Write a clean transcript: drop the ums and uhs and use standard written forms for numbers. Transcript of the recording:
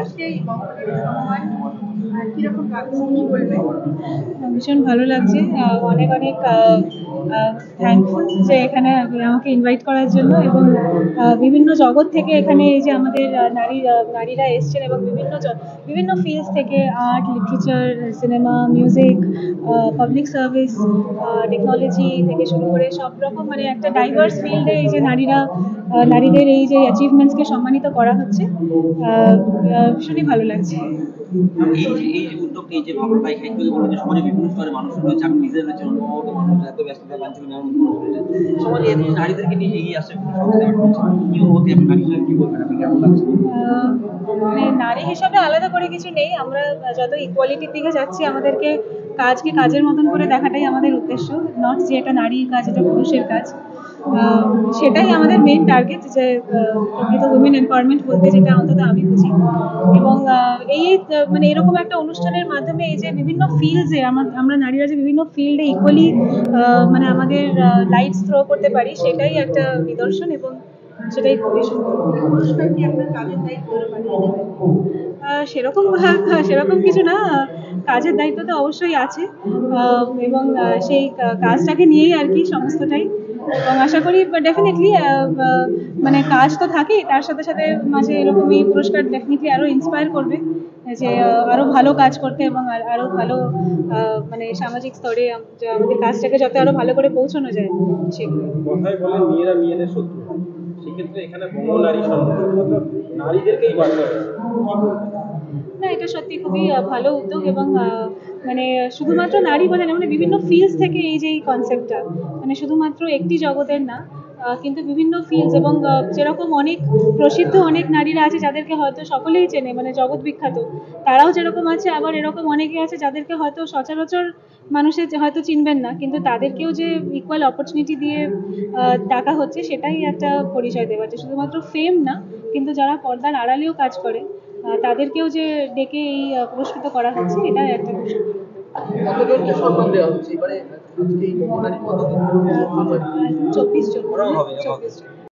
আজকে এই বঙ্গবন্ধু সম্মান কিরকম লাগছে কি বলবেন? ভীষণ ভালো লাগছে। অনেক অনেক থ্যাঙ্কফুল যে এখানে আমাকে ইনভাইট করার জন্য, এবং বিভিন্ন জগৎ থেকে এখানে এই যে আমাদের নারীরা এসছেন, এবং বিভিন্ন ফিল্ডস থেকে art, literature, cinema, music, public service, technology থেকে শুরু করে সব রকম, মানে একটা ডাইভার্স ফিল্ডে এই যে নারীদের এই যে অ্যাচিভমেন্টসকে সম্মানিত করা হচ্ছে, ভীষণই ভালো লাগছে। এই যে উদ্যোগটা, এই যে ভাবনাটা, এখানে যদি বলো যে সমাজে বিভিন্ন স্তরের মানুষ রয়েছে, চাকরিজীবী রয়েছে, অন্যান্য মানুষ, এত ব্যস্ততা বাঞ্ছনীয় নানান মানুষ রয়েছে, সমাজে এত নারীদেরকে নিয়ে এগিয়ে আসছে কোনো সংস্থা আর্ট করছে, কি অনুভূতি আপনি নারী হিসেবে কি বলবেন, আপনি কেমন লাগছে? মানে নারী হিসাবে আলাদা করে কিছু নেই, আমরা যত ইকুয়ালিটির দিকে যাচ্ছি, আমাদেরকে কাজকে কাজের মতন করে দেখাটাই আমাদের উদ্দেশ্য, নট যে এটা নারীর কাজ, এটা পুরুষের কাজ। সেটাই আমাদের মেইন টার্গেট, যে প্রকৃত উইমেন এম্পাওয়ারমেন্ট বলতে যেটা অন্তত আমি বুঝি। এবং মানে এরকম একটা অনুষ্ঠানের মাধ্যমে এই যে বিভিন্ন ফিল্ডসে আমরা নারীরা যে বিভিন্ন ফিল্ডে ইকুয়ালি মানে আমাদের লাইটস থ্রো করতে পারি, সেটাই একটা নিদর্শন, এবং সেটাই খুবই সুন্দর। পুরস্কার কি আপনার কাজের দায়িত্ব আরো বাড়িয়ে দেবে? সেরকম সেরকম কিছু না, কাজের দায়িত্ব তো অবশ্যই আছে, এবং সেই কাজটাকে নিয়েই আর কি সমস্তটাই। এবং আশা করি ডেফিনেটলি মানে কাজ তো থাকেই, তার সাথে সাথে মাঝে এরকম এই পুরস্কার ডেফিনেটলি আরো ইন্সপায়ার করবে, যে আরো ভালো কাজ করতে, এবং আরো ভালো মানে সামাজিক স্তরে যে আমাদের কাজটাকে যাতে আরো ভালো করে পৌঁছানো যায় সেগুলো। কথায় বলে মেয়েরা মেয়েদের শত্রু হয়। সেক্ষেত্রে এখানে বঙ্গ নারী সম্মান শুধুমাত্র নারীদেরকেই বাড়ানো হয়েছে, কি বলবেন? না, এটা সত্যি খুবই ভালো উদ্যোগ, এবং মানে শুধুমাত্র নারী বলে না, মানে বিভিন্ন ফিল্ডস থেকে এই যে এই কনসেপ্টটা, মানে শুধুমাত্র একটি জগতের না, কিন্তু বিভিন্ন ফিল্ডস, এবং যেরকম অনেক প্রসিদ্ধ অনেক নারীরা আছে যাদেরকে হয়তো সকলেই চেনে, মানে জগৎ বিখ্যাত, তারাও যেরকম আছে, আবার এরকম অনেকে আছে যাদেরকে হয়তো সচরাচর মানুষের হয়তো চিনবেন না, কিন্তু তাদেরকেও যে ইকুয়াল অপরচুনিটি দিয়ে ডাকা হচ্ছে, সেটাই একটা পরিচয় দেওয়া, যে শুধুমাত্র ফেম না, কিন্তু যারা পর্দার আড়ালেও কাজ করে তাদেরকেও যে ডেকে এই পুরস্কৃত করা হচ্ছে, এটা একটা খুব সুন্দর উদ্যোগ। কতজনকে সম্মান দেওয়া হচ্ছে এবারে আজকে এই বঙ্গ নারী পদ্ধতি? 24 জন, ওরাও হবে 24 জন।